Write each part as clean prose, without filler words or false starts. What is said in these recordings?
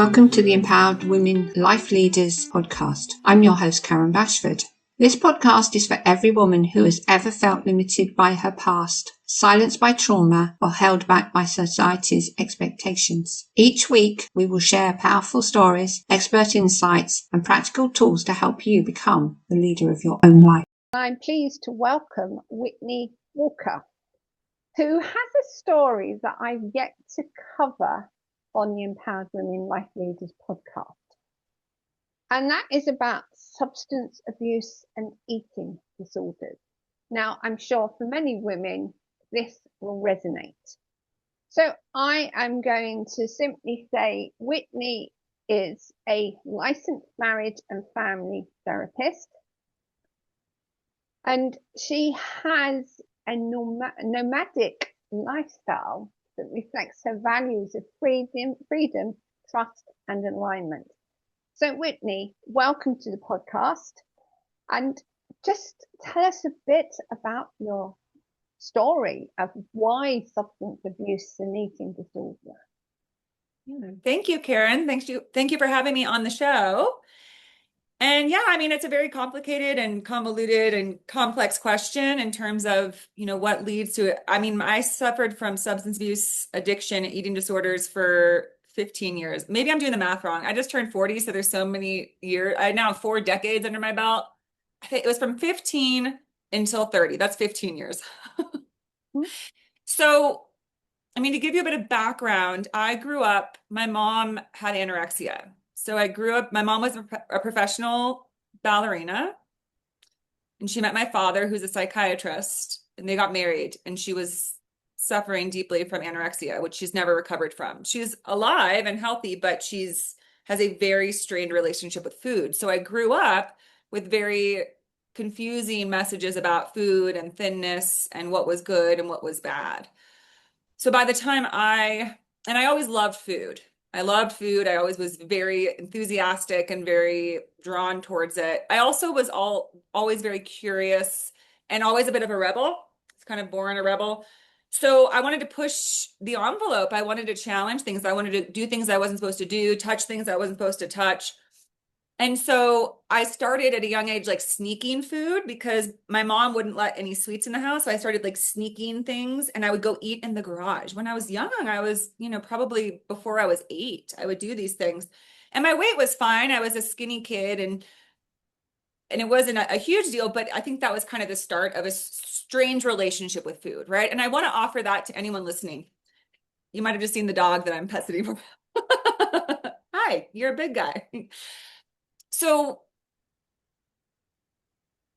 Welcome to the Empowered Women Life Leaders podcast. I'm your host, Karen Bashford. This podcast is for every woman who has ever felt limited by her past, silenced by trauma, or held back by society's expectations. Each week, we will share powerful stories, expert insights, and practical tools to help you become the leader of your own life. I'm pleased to welcome Whitney Walker, who has a story that I've yet to cover on the Empowered Women Life Leaders podcast. And that is about substance abuse and eating disorders. Now, I'm sure for many women, this will resonate. So I am going to simply say Whitney is a licensed marriage and family therapist. And she has a nomadic lifestyle that reflects her values of freedom, trust, and alignment. So, Whitney, welcome to the podcast. And just tell us a bit about your story of why substance abuse and eating disorder. Thank you, Karen. Thank you for having me on the show. And yeah, I mean, it's a very complicated and convoluted and complex question in terms of, what leads to it. I mean, I suffered from substance abuse, addiction, eating disorders for 15 years. Maybe I'm doing the math wrong. I just turned 40, so there's so many years. I now have 4 decades under my belt. I think it was from 15 until 30. That's 15 years. So, I mean, to give you a bit of background, I grew up, my mom had anorexia. So I grew up, my mom was a professional ballerina, and she met my father, who's a psychiatrist, and they got married, and she was suffering deeply from anorexia, which she's never recovered from. She's alive and healthy, but has a very strained relationship with food. So I grew up with very confusing messages about food and thinness and what was good and what was bad. So by the time I always loved food. I loved food. I always was very enthusiastic and very drawn towards it. I also was always very curious and always a bit of a rebel. It's kind of born a rebel. So I wanted to push the envelope. I wanted to challenge things. I wanted to do things I wasn't supposed to do, touch things I wasn't supposed to touch. And so I started at a young age, like sneaking food because my mom wouldn't let any sweets in the house. So I started like sneaking things, and I would go eat in the garage. When I was young, I was, probably before I was 8, I would do these things. And my weight was fine. I was a skinny kid and it wasn't a huge deal, but I think that was kind of the start of a strange relationship with food, right? And I want to offer that to anyone listening. You might have just seen the dog that I'm pet sitting for. Hi, you're a big guy. So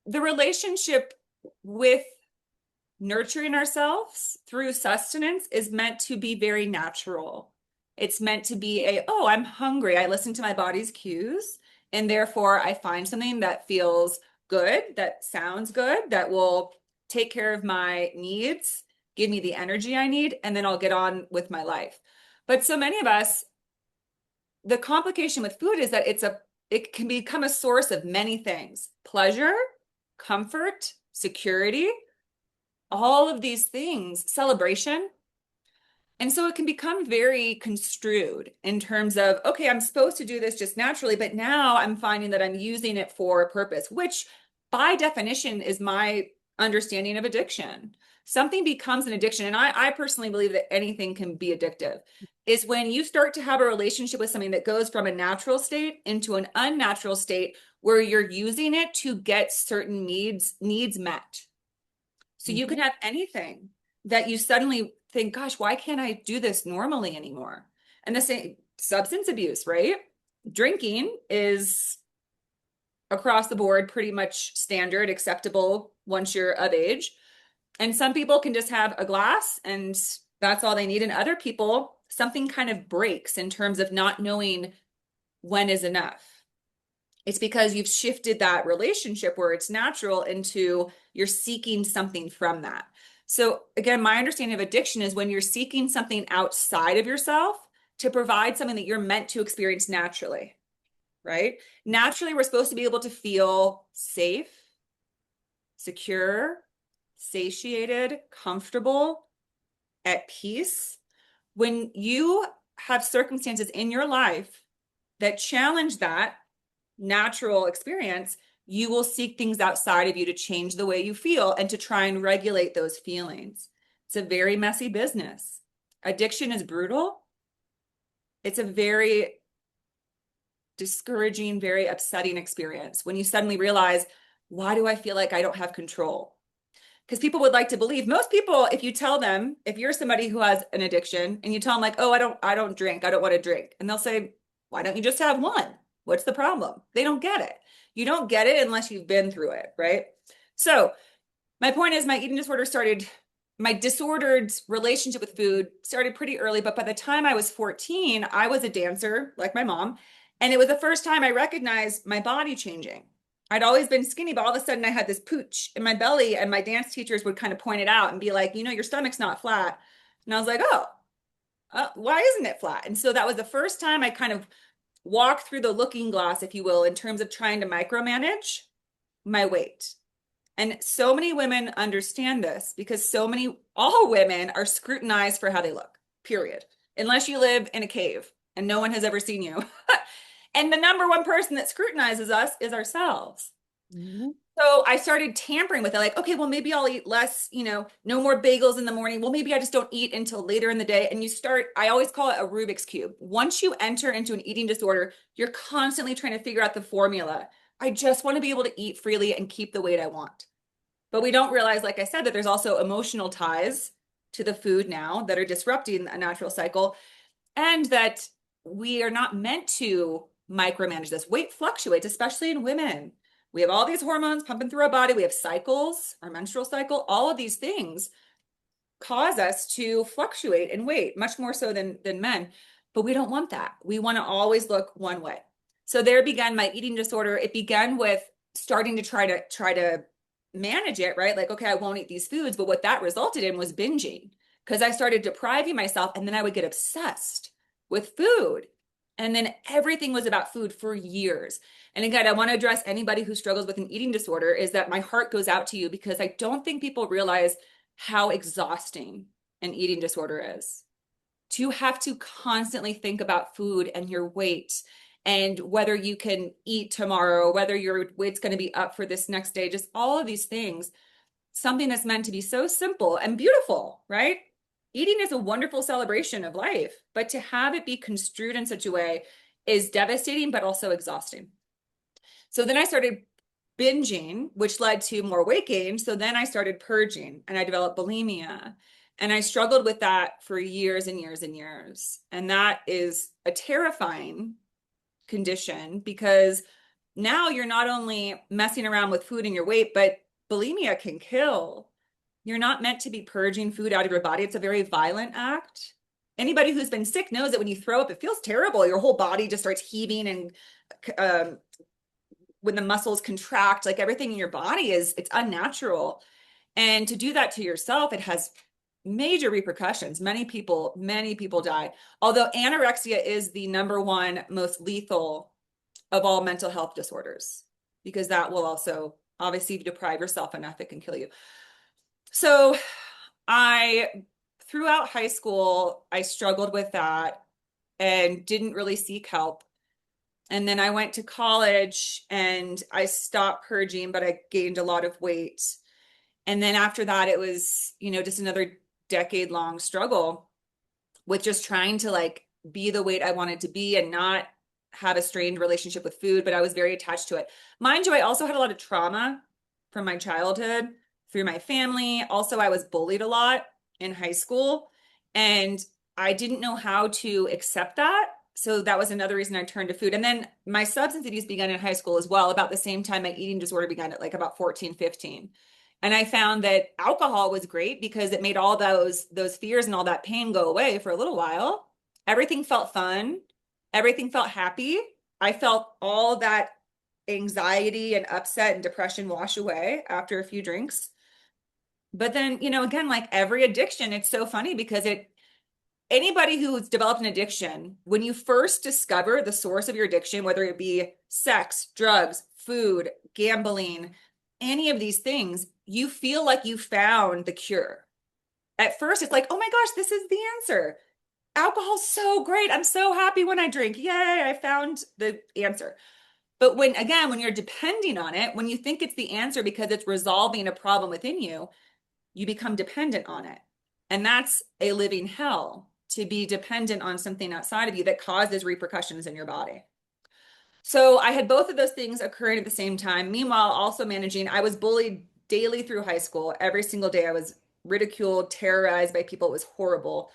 the relationship with nurturing ourselves through sustenance is meant to be very natural. It's meant to be I'm hungry. I listen to my body's cues, and therefore I find something that feels good, that sounds good, that will take care of my needs, give me the energy I need, and then I'll get on with my life. But so many of us, the complication with food is that it can become a source of many things: pleasure, comfort, security, all of these things, celebration. And so it can become very construed in terms of, okay, I'm supposed to do this just naturally, but now I'm finding that I'm using it for a purpose, which by definition is my understanding of addiction. Something becomes an addiction. And I personally believe that anything can be addictive, is when you start to have a relationship with something that goes from a natural state into an unnatural state where you're using it to get certain needs met. So you can have anything that you suddenly think, gosh, why can't I do this normally anymore? And the same substance abuse, right? Drinking is across the board pretty much standard, acceptable once you're of age. And some people can just have a glass and that's all they need. And other people, something kind of breaks in terms of not knowing when is enough. It's because you've shifted that relationship where it's natural into you're seeking something from that. So again, my understanding of addiction is when you're seeking something outside of yourself to provide something that you're meant to experience naturally, right? Naturally, we're supposed to be able to feel safe, secure, satiated, comfortable, at peace. When you have circumstances in your life that challenge that natural experience, you will seek things outside of you to change the way you feel and to try and regulate those feelings. It's a very messy business. Addiction is brutal. It's a very discouraging, very upsetting experience when you suddenly realize, why do I feel like I don't have control? Because people would like to believe, most people, if you tell them, if you're somebody who has an addiction and you tell them like, oh, I don't drink, I don't want to drink. And they'll say, why don't you just have one? What's the problem? They don't get it. You don't get it unless you've been through it, right? So my point is my disordered relationship with food started pretty early, but by the time I was 14, I was a dancer like my mom. And it was the first time I recognized my body changing. I'd always been skinny, but all of a sudden I had this pooch in my belly, and my dance teachers would kind of point it out and be like, your stomach's not flat. And I was like, oh, why isn't it flat? And so that was the first time I kind of walked through the looking glass, if you will, in terms of trying to micromanage my weight. And so many women understand this because all women are scrutinized for how they look, period. Unless you live in a cave and no one has ever seen you. And the number one person that scrutinizes us is ourselves. Mm-hmm. So I started tampering with it, like, okay, well, maybe I'll eat less, no more bagels in the morning. Well, maybe I just don't eat until later in the day. And I always call it a Rubik's Cube. Once you enter into an eating disorder, you're constantly trying to figure out the formula. I just want to be able to eat freely and keep the weight I want. But we don't realize, like I said, that there's also emotional ties to the food now that are disrupting a natural cycle, and that we are not meant to micromanage this. Weight fluctuates, especially in women. We have all these hormones pumping through our body. We have cycles, our menstrual cycle. All of these things cause us to fluctuate in weight, much more so than men. But we don't want that. We want to always look one way. So there began my eating disorder. It began with starting to try to manage it, right? Like, okay, I won't eat these foods. But what that resulted in was binging, because I started depriving myself, and then I would get obsessed with food. And then everything was about food for years. And again, I want to address anybody who struggles with an eating disorder, is that my heart goes out to you, because I don't think people realize how exhausting an eating disorder is. To have to constantly think about food and your weight and whether you can eat tomorrow, whether your weight's going to be up for this next day, just all of these things, something that's meant to be so simple and beautiful, right? Eating is a wonderful celebration of life, but to have it be construed in such a way is devastating, but also exhausting. So then I started binging, which led to more weight gain. So then I started purging, and I developed bulimia. And I struggled with that for years and years and years. And that is a terrifying condition, because now you're not only messing around with food and your weight, but bulimia can kill. You're not meant to be purging food out of your body. It's a very violent act. Anybody who's been sick knows that when you throw up, it feels terrible. Your whole body just starts heaving, and when the muscles contract, like everything in your body it's unnatural. And to do that to yourself, it has major repercussions. Many people die. Although anorexia is the number one most lethal of all mental health disorders, because that will also, obviously, if you deprive yourself enough, it can kill you. So throughout high school, I struggled with that and didn't really seek help. And then I went to college and I stopped purging, but I gained a lot of weight. And then after that, it was, just another decade-long struggle with just trying to be the weight I wanted to be and not have a strained relationship with food, but I was very attached to it. Mind you, I also had a lot of trauma from my childhood through my family. Also, I was bullied a lot in high school, and I didn't know how to accept that. So that was another reason I turned to food. And then my substance abuse began in high school as well. About the same time my eating disorder began at about 14, 15. And I found that alcohol was great because it made all those fears and all that pain go away for a little while. Everything felt fun. Everything felt happy. I felt all that anxiety and upset and depression wash away after a few drinks. But then, again, like every addiction, it's so funny because anybody who's developed an addiction, when you first discover the source of your addiction, whether it be sex, drugs, food, gambling, any of these things, you feel like you found the cure. At first, it's like, oh my gosh, this is the answer. alcohol's so great. I'm so happy when I drink. Yay, I found the answer. But when, again, when you're depending on it, when you think it's the answer because it's resolving a problem within you, you become dependent on it. And that's a living hell, to be dependent on something outside of you that causes repercussions in your body. So I had both of those things occurring at the same time. Meanwhile, also managing, I was bullied daily through high school. Every single day I was ridiculed, terrorized by people. It was horrible.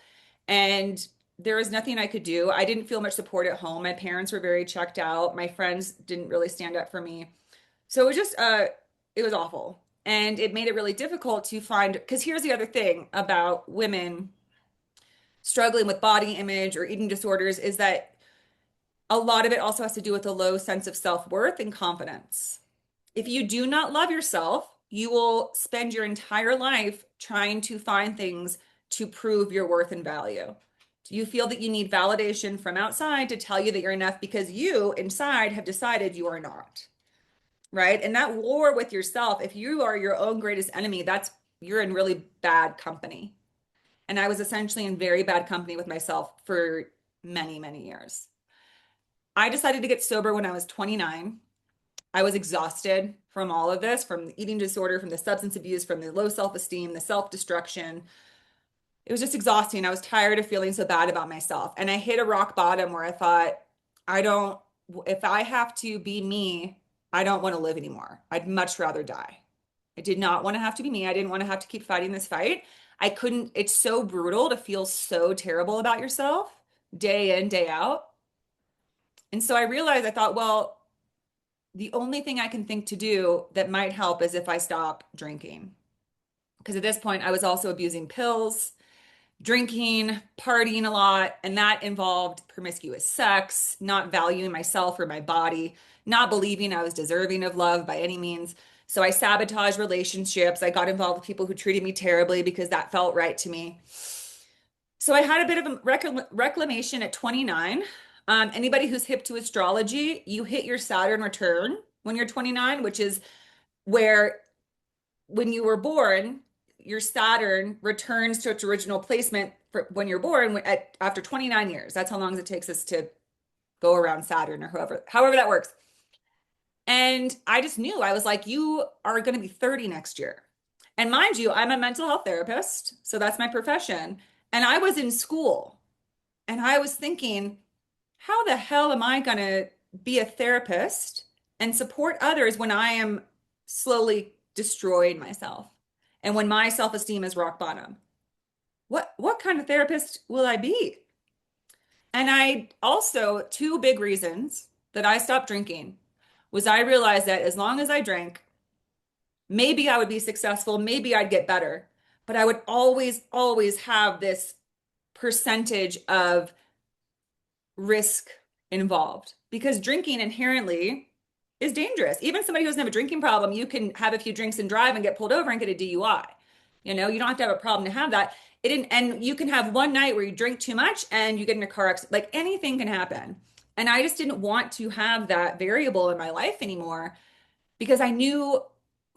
And there was nothing I could do. I didn't feel much support at home. My parents were very checked out. My friends didn't really stand up for me. So it was just it was awful. And it made it really difficult to find, because here's the other thing about women struggling with body image or eating disorders is that a lot of it also has to do with a low sense of self-worth and confidence. If you do not love yourself, you will spend your entire life trying to find things to prove your worth and value. Do you feel that you need validation from outside to tell you that you're enough because you inside have decided you are not? Right? And that war with yourself, if you are your own greatest enemy, you're in really bad company. And I was essentially in very bad company with myself for many, many years. I decided to get sober when I was 29. I was exhausted from all of this, from the eating disorder, from the substance abuse, from the low self-esteem, the self-destruction. It was just exhausting. I was tired of feeling so bad about myself. And I hit a rock bottom where I thought, if I have to be me, I don't want to live anymore. I'd much rather die. I did not want to have to be me. I didn't want to have to keep fighting this fight. I couldn't, it's so brutal to feel so terrible about yourself day in, day out. And so I realized, I thought, well, the only thing I can think to do that might help is if I stop drinking. Because at this point, I was also abusing pills, drinking, partying a lot, and that involved promiscuous sex, not valuing myself or my body, not believing I was deserving of love by any means. So I sabotaged relationships. I got involved with people who treated me terribly because that felt right to me. So I had a bit of a reclamation at 29. Anybody who's hip to astrology, you hit your Saturn return when you're 29, which is where when you were born, your Saturn returns to its original placement for when you're born after 29 years. That's how long it takes us to go around Saturn or however that works. And I just knew, I was like, you are going to be 30 next year. And mind you, I'm a mental health therapist, so that's my profession. And I was in school and I was thinking, how the hell am I going to be a therapist and support others when I am slowly destroying myself and when my self-esteem is rock bottom? What kind of therapist will I be? And I also, two big reasons that I stopped drinking was I realized that as long as I drank, maybe I would be successful, maybe I'd get better, but I would always, always have this percentage of risk involved because drinking inherently is dangerous. Even somebody who doesn't have a drinking problem, you can have a few drinks and drive and get pulled over and get a DUI. You know, you don't have to have a problem to have that. And you can have one night where you drink too much and you get in a car accident. Like anything can happen. And I just didn't want to have that variable in my life anymore because I knew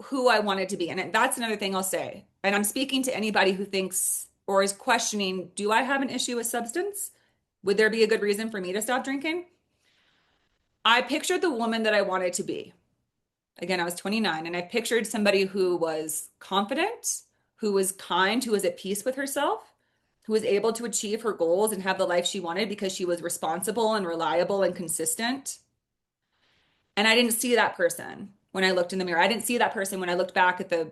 who I wanted to be. And that's another thing I'll say. And I'm speaking to anybody who thinks or is questioning, do I have an issue with substance? Would there be a good reason for me to stop drinking? I pictured the woman that I wanted to be. Again, I was 29, and I pictured somebody who was confident, who was kind, who was at peace with herself, who was able to achieve her goals and have the life she wanted because she was responsible and reliable and consistent. And I didn't see that person when I looked in the mirror. I didn't see that person when I looked back at the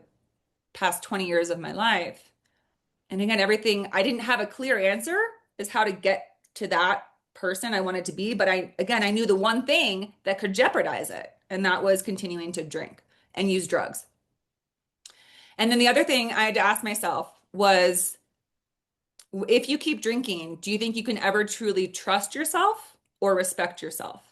past 20 years of my life. And again, I didn't have a clear answer as how to get to that person I wanted to be. But I knew the one thing that could jeopardize it, and that was continuing to drink and use drugs. And then the other thing I had to ask myself was, if you keep drinking, do you think you can ever truly trust yourself or respect yourself?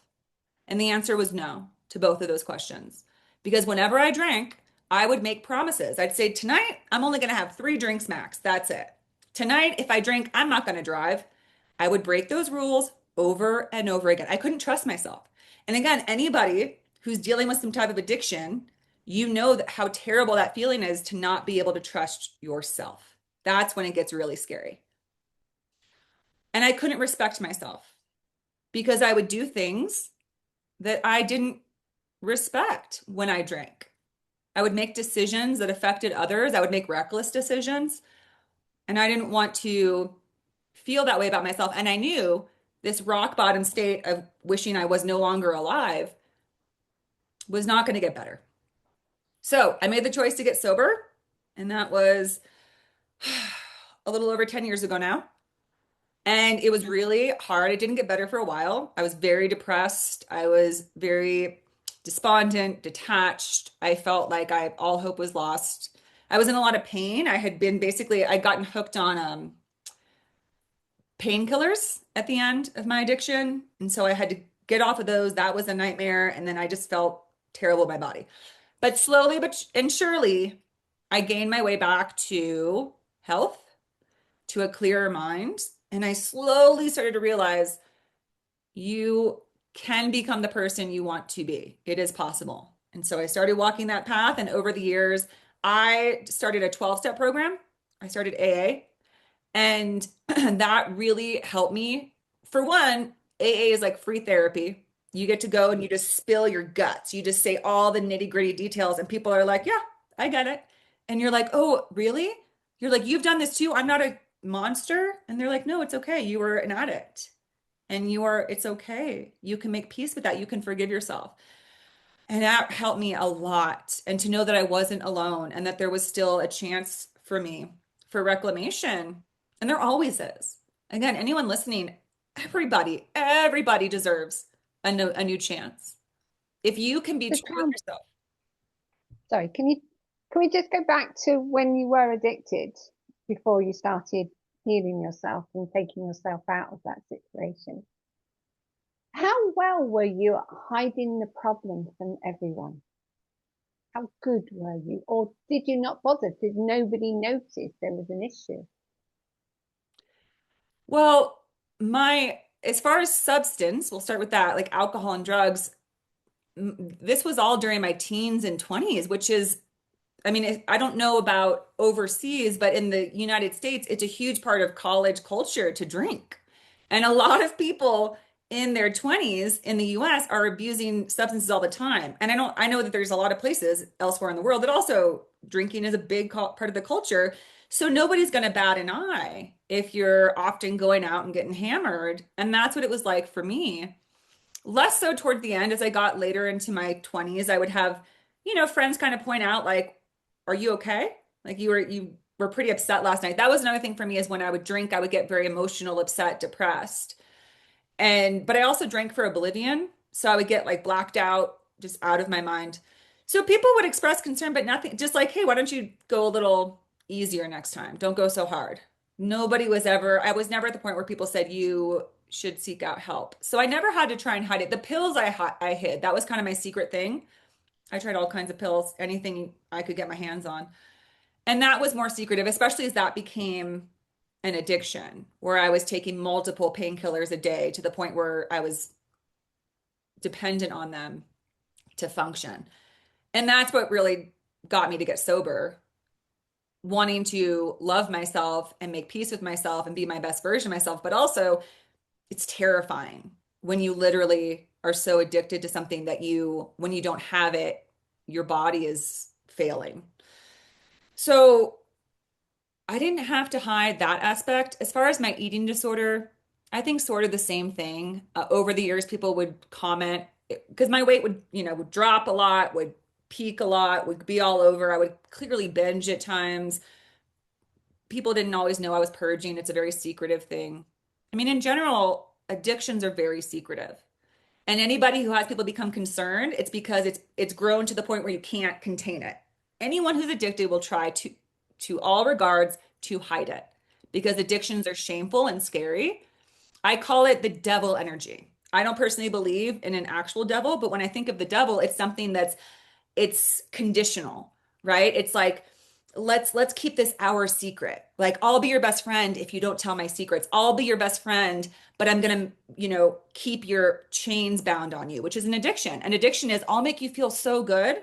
And the answer was no to both of those questions. Because whenever I drank, I would make promises. I'd say, tonight, I'm only going to have 3 drinks max. That's it. Tonight, if I drink, I'm not going to drive. I would break those rules over and over again. I couldn't trust myself. And again, anybody who's dealing with some type of addiction, you know that how terrible that feeling is to not be able to trust yourself. That's when it gets really scary. And I couldn't respect myself because I would do things that I didn't respect when I drank. I would make decisions that affected others. I would make reckless decisions. And I didn't want to feel that way about myself. And I knew this rock bottom state of wishing I was no longer alive was not going to get better. So I made the choice to get sober. And that was a little over 10 years ago now. And it was really hard. It didn't get better for a while. I was very depressed. I was very despondent, detached. I felt like all hope was lost. I was in a lot of pain. I'd gotten hooked on painkillers at the end of my addiction. And so I had to get off of those. That was a nightmare. And then I just felt terrible in my body. But slowly and surely, I gained my way back to health, to a clearer mind. And I slowly started to realize you can become the person you want to be. It is possible. And so I started walking that path. And over the years, I started a 12-step program. I started AA. And that really helped me. For one, AA is like free therapy. You get to go and you just spill your guts. You just say all the nitty-gritty details, and people are like, yeah, I get it. And you're like, oh, really? You're like, you've done this too. I'm not a monster. And they're like, no, it's okay. You were an addict. And it's okay. You can make peace with that. You can forgive yourself. And that helped me a lot. And to know that I wasn't alone and that there was still a chance for me for reclamation. And there always is. Again, anyone listening, everybody deserves a new chance. If you can be So true with yourself. sorry, can we just go back to when you were addicted before you started healing yourself and taking yourself out of that situation? How well were you at hiding the problem from everyone? How good were you? Or did you not bother? Did nobody notice there was an issue? Well, as far as substance, we'll start with that, like alcohol and drugs, this was all during my teens and 20s, which is, I mean, I don't know about overseas, but in the United States, it's a huge part of college culture to drink. And a lot of people in their 20s in the US are abusing substances all the time. And I know that there's a lot of places elsewhere in the world that also drinking is a big part of the culture. So nobody's going to bat an eye if you're often going out and getting hammered. And that's what it was like for me. Less so toward the end. As I got later into my 20s, I would have, friends kind of point out like, are you okay? Like you were pretty upset last night. That was another thing for me, is when I would drink, I would get very emotional, upset, depressed. But I also drank for oblivion. So I would get like blacked out, just out of my mind. So people would express concern, but nothing, just like, hey, why don't you go a little easier next time? Don't go so hard. I was never at the point where people said you should seek out help. So I never had to try and hide it. The pills I hid, that was kind of my secret thing. I tried all kinds of pills, anything I could get my hands on. And that was more secretive, especially as that became an addiction, where I was taking multiple painkillers a day to the point where I was dependent on them to function. And that's what really got me to get sober, wanting to love myself and make peace with myself and be my best version of myself. But also, it's terrifying when you literally are so addicted to something that when you don't have it, your body is failing. So I didn't have to hide that aspect. As far as my eating disorder, I think sort of the same thing. Over the years, people would comment because my weight would drop a lot, would peak a lot, would be all over. I would clearly binge at times. People didn't always know I was purging. It's a very secretive thing. I mean, in general, addictions are very secretive. And anybody who has people become concerned, it's because it's grown to the point where you can't contain it. Anyone who's addicted will try to all regards to hide it, because addictions are shameful and scary. I call it the devil energy. I don't personally believe in an actual devil, but when I think of the devil, it's something it's conditional, right? It's like, let's keep this our secret. Like, I'll be your best friend if you don't tell my secrets. I'll be your best friend, but I'm gonna, keep your chains bound on you, which is an addiction. An addiction is, I'll make you feel so good,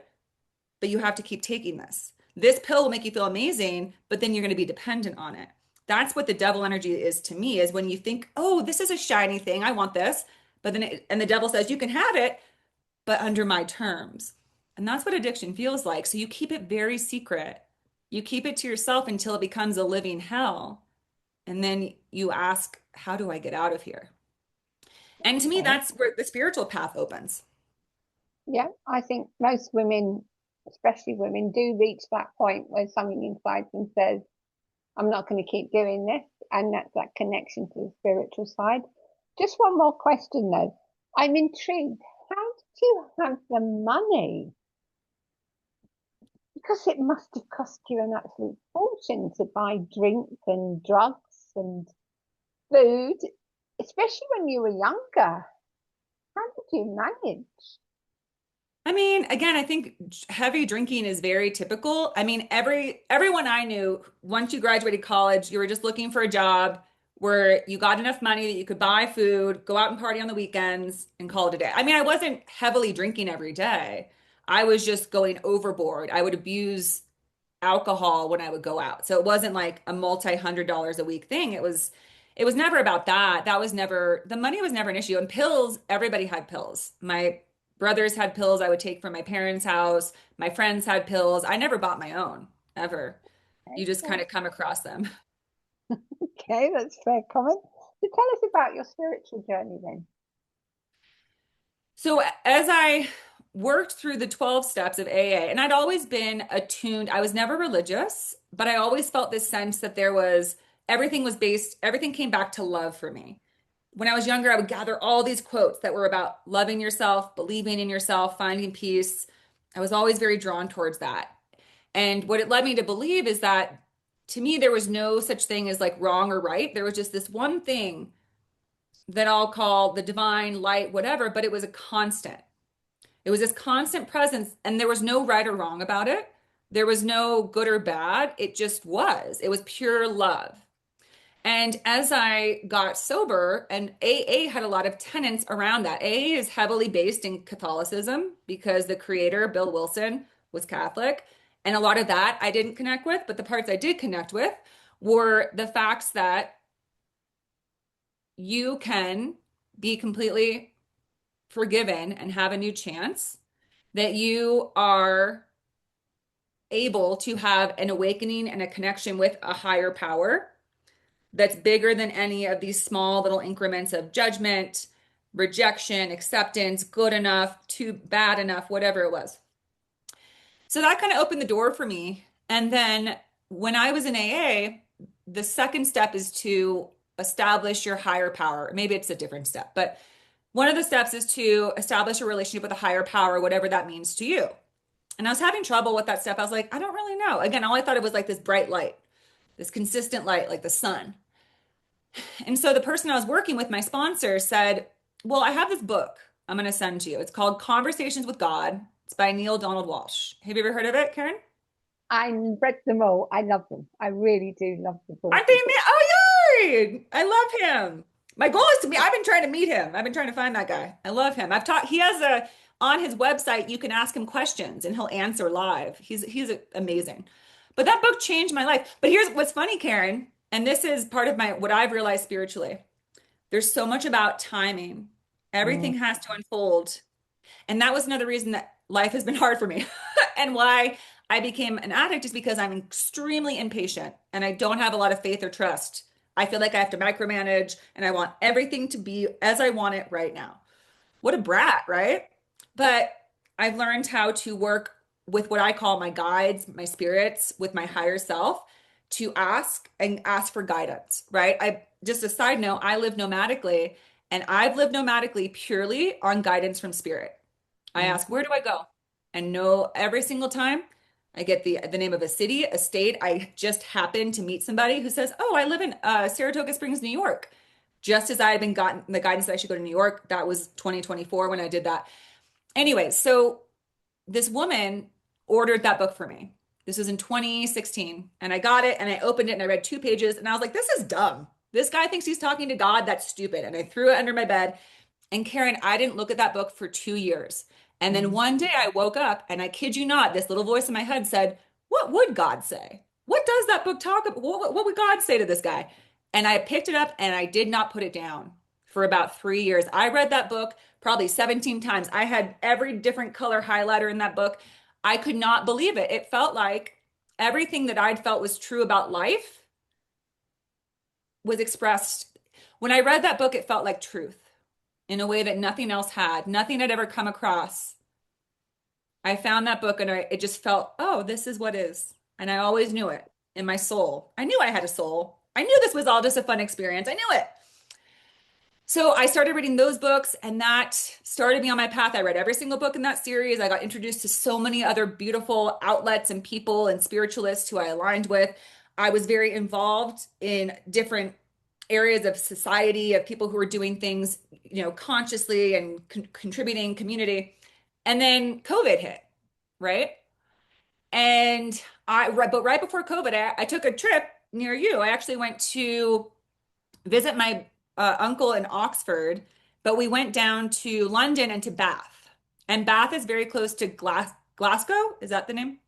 but you have to keep taking this. This pill will make you feel amazing, but then you're going to be dependent on it. That's what the devil energy is to me, is when you think, oh, this is a shiny thing, I want this. But then and the devil says, you can have it, but under my terms. And that's what addiction feels like. So you keep it very secret. You keep it to yourself until it becomes a living hell. And then you ask, how do I get out of here? And to me, Okay. that's where the spiritual path opens. Yeah, I think most women, especially women, do reach that point where something inside them says, I'm not going to keep doing this. And that's that connection to the spiritual side. Just one more question though. I'm intrigued. How did you have the money? Because it must have cost you an absolute fortune to buy drink and drugs and food, especially when you were younger. How did you manage? I mean, again, I think heavy drinking is very typical. I mean, everyone I knew, once you graduated college, you were just looking for a job where you got enough money that you could buy food, go out and party on the weekends, and call it a day. I mean, I wasn't heavily drinking every day. I was just going overboard. I would abuse alcohol when I would go out. So it wasn't like a multi-$100 a week thing. It was never about that. That was never, the money was never an issue. And pills, everybody had pills. My brothers had pills I would take from my parents' house. My friends had pills. I never bought my own, ever. You just kind of come across them. Okay, that's a fair comment. So tell us about your spiritual journey then. So as I worked through the 12 steps of AA, and I'd always been attuned, I was never religious, but I always felt this sense that everything came back to love for me. When I was younger, I would gather all these quotes that were about loving yourself, believing in yourself, finding peace. I was always very drawn towards that. And what it led me to believe is that to me, there was no such thing as like wrong or right. There was just this one thing that I'll call the divine light, whatever, but it was a constant. It was this constant presence, and there was no right or wrong about it. There was no good or bad. It just was. It was pure love. And as I got sober, and AA had a lot of tenets around that. AA is heavily based in Catholicism because the creator, Bill Wilson, was Catholic. And a lot of that I didn't connect with, but the parts I did connect with were the facts that you can be completely forgiven and have a new chance, that you are able to have an awakening and a connection with a higher power that's bigger than any of these small little increments of judgment, rejection, acceptance, good enough, too bad enough, whatever it was. So that kind of opened the door for me. And then when I was in AA, the second step is to establish your higher power. Maybe it's a different step, but one of the steps is to establish a relationship with a higher power, whatever that means to you. And I was having trouble with that step. I was like, I don't really know. Again, all I thought it was like this bright light, this consistent light, like the sun. And so the person I was working with, my sponsor, said, well, I have this book I'm going to send to you. It's called Conversations with God. It's by Neil Donald Walsh. Have you ever heard of it, Karen? I read them all. I love them. I really do love the book. Aren't they? Oh, yay! I love him. My goal is to meet. I've been trying to meet him. I've been trying to find that guy. I love him. I've taught. He has on his website. You can ask him questions and he'll answer live. He's amazing. But that book changed my life. But here's what's funny, Karen, and this is part of what I've realized spiritually. There's so much about timing. Everything has to unfold. And that was another reason that life has been hard for me and why I became an addict is because I'm extremely impatient and I don't have a lot of faith or trust. I feel like I have to micromanage and I want everything to be as I want it right now. What a brat, right? But I've learned how to work with what I call my guides, my spirits, with my higher self to ask for guidance, right? I just a side note, I live nomadically and I've lived nomadically purely on guidance from spirit. I ask, where do I go? And know every single time I get the name of a city, a state. I just happen to meet somebody who says, oh, I live in Saratoga Springs, New York. Just as I had been gotten the guidance that I should go to New York. That was 2024 when I did that. Anyway, so this woman ordered that book for me. This was in 2016. And I got it and I opened it and I read 2 pages and I was like, this is dumb. This guy thinks he's talking to God. That's stupid. And I threw it under my bed. And Karen, I didn't look at that book for 2 years. And then one day I woke up and I kid you not, this little voice in my head said, what would God say? what does that book talk about? What would God say to this guy? And I picked it up and I did not put it down for about 3 years. I read that book probably 17 times. I had every different color highlighter in that book. I could not believe it. It felt like everything that I'd felt was true about life was expressed. When I read that book, it felt like truth in a way that nothing else had, nothing had ever come across. I found that book and it just felt, oh, this is what is. And I always knew it in my soul. I knew I had a soul. I knew this was all just a fun experience. I knew it. So I started reading those books and that started me on my path. I read every single book in that series. I got introduced to so many other beautiful outlets and people and spiritualists who I aligned with. I was very involved in different areas of society, of people who were doing things, consciously and contributing community. And then COVID hit, right? And but right before COVID, I took a trip near you. I actually went to visit my uncle in Oxford, but we went down to London and to Bath. And Bath is very close to Glasgow. Is that the name?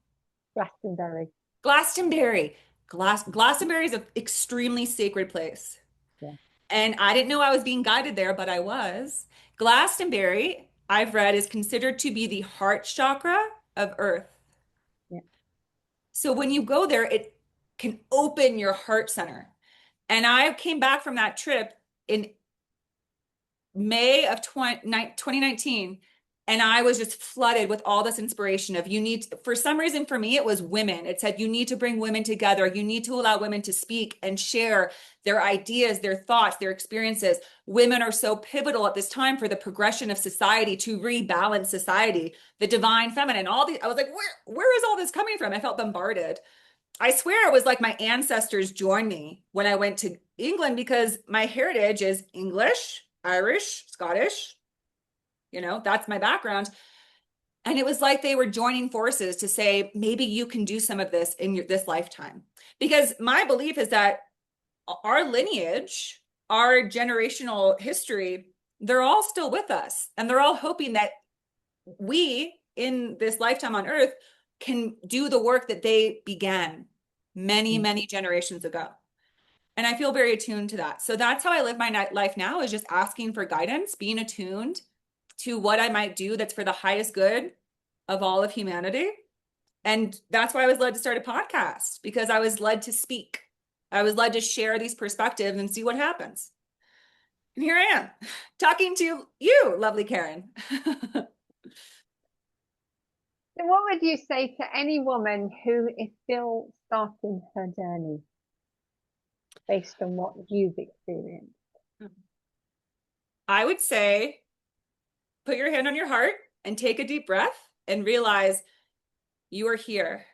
Glastonbury. Glastonbury. Glastonbury is an extremely sacred place. Yeah. And I didn't know I was being guided there, but I was. Glastonbury, I've read, is considered to be the heart chakra of Earth. Yeah. So when you go there, it can open your heart center. And I came back from that trip in May of 2019, and I was just flooded with all this inspiration of for some reason for me, it was women. It said, you need to bring women together. You need to allow women to speak and share their ideas, their thoughts, their experiences. Women are so pivotal at this time for the progression of society, to rebalance society, the divine feminine, I was like, where is all this coming from? I felt bombarded. I swear it was like my ancestors joined me when I went to England, because my heritage is English, Irish, Scottish. That's my background. And it was like they were joining forces to say, maybe you can do some of this in this lifetime. Because my belief is that our lineage, our generational history, they're all still with us. And they're all hoping that we, in this lifetime on Earth, can do the work that they began many, many generations ago. And I feel very attuned to that. So that's how I live my life now, is just asking for guidance, being attuned to what I might do that's for the highest good of all of humanity. And that's why I was led to start a podcast, because I was led to speak. I was led to share these perspectives and see what happens. And here I am talking to you, lovely Karen. So what would you say to any woman who is still starting her journey based on what you've experienced? I would say, put your hand on your heart and take a deep breath and realize you are here.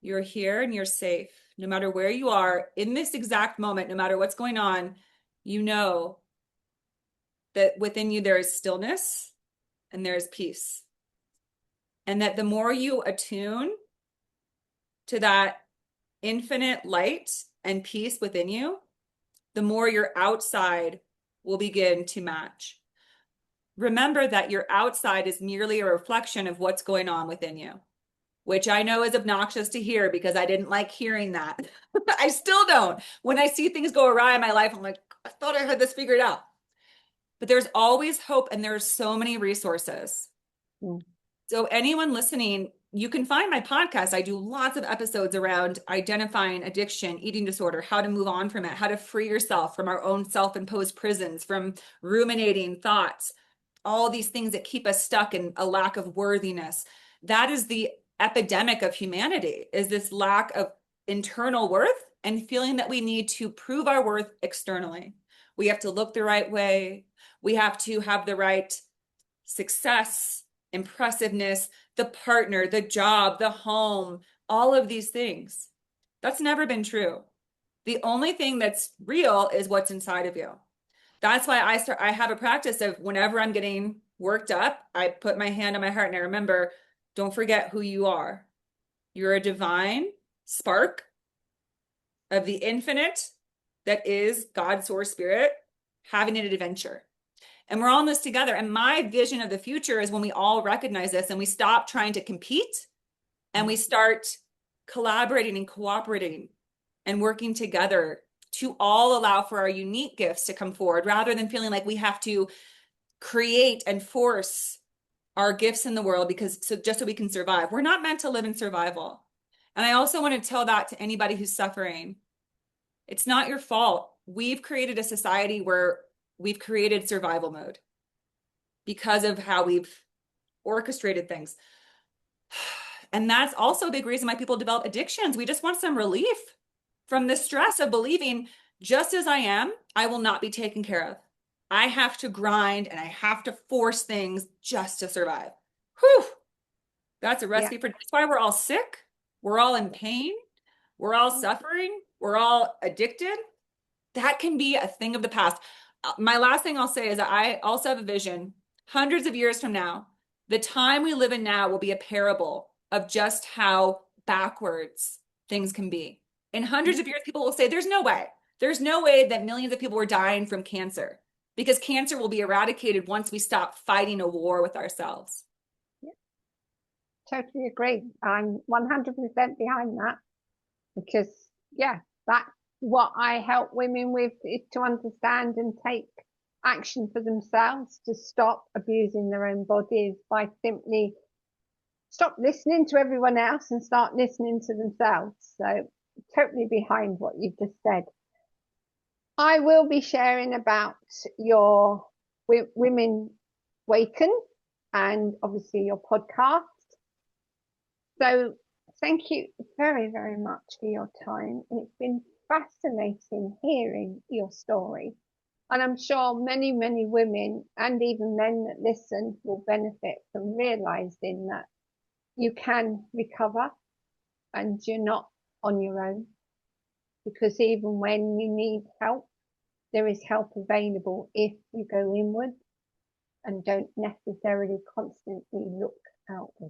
You're here and you're safe. No matter where you are in this exact moment, no matter what's going on, you know that within you there is stillness and there is peace. And that the more you attune to that infinite light and peace within you, the more your outside will begin to match. Remember that your outside is merely a reflection of what's going on within you, which I know is obnoxious to hear because I didn't like hearing that. I still don't. When I see things go awry in my life, I'm like, I thought I had this figured out. But there's always hope, and there's so many resources. So anyone listening, you can find my podcast. I do lots of episodes around identifying addiction, eating disorder, how to move on from it, how to free yourself from our own self-imposed prisons, from ruminating thoughts, all these things that keep us stuck in a lack of worthiness. That is the epidemic of humanity, is this lack of internal worth and feeling that we need to prove our worth externally. We have to look the right way. We have to have the right success, impressiveness, the partner, the job, the home, all of these things. That's never been true. The only thing that's real is what's inside of you. That's why I have a practice of, whenever I'm getting worked up, I put my hand on my heart and I remember, don't forget who you are. You're a divine spark of the infinite that is God, source, spirit, having an adventure. And we're all in this together. And my vision of the future is when we all recognize this and we stop trying to compete and we start collaborating and cooperating and working together to all allow for our unique gifts to come forward rather than feeling like we have to create and force our gifts in the world just so we can survive. We're not meant to live in survival. And I also want to tell that to anybody who's suffering. It's not your fault. We've created a society where we've created survival mode because of how we've orchestrated things. And that's also a big reason why people develop addictions. We just want some relief from the stress of believing just as I am, I will not be taken care of. I have to grind and I have to force things just to survive. Whew. That's a recipe for, that's why we're all sick. We're all in pain. We're all suffering. We're all addicted. That can be a thing of the past. My last thing I'll say is that I also have a vision. Hundreds of years from now, the time we live in now will be a parable of just how backwards things can be. In hundreds of years, people will say, there's no way. There's no way that millions of people were dying from cancer because cancer will be eradicated once we stop fighting a war with ourselves. Yeah. Totally agree. I'm 100% behind that because, yeah, that's what I help women with, is to understand and take action for themselves to stop abusing their own bodies by simply stop listening to everyone else and start listening to themselves. So totally behind what you've just said. I will be sharing about your Women Waken and obviously your podcast. So thank you very, very much for your time. It's been fascinating hearing your story. And I'm sure many, many women and even men that listen will benefit from realizing that you can recover and you're not on your own. Because even when you need help, there is help available if you go inward and don't necessarily constantly look outward.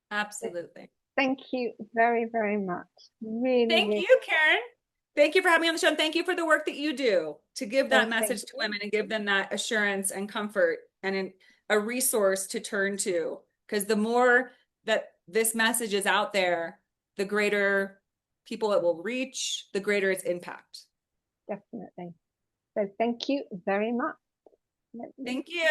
Absolutely. Thank you very, very much. Really. Thank you, Karen. Thank you for having me on the show. And thank you for the work that you do to give that message to women and give them that assurance and comfort and a resource to turn to. Because the more that this message is out there, the greater people it will reach, the greater its impact. Definitely. So thank you very much. Thank you.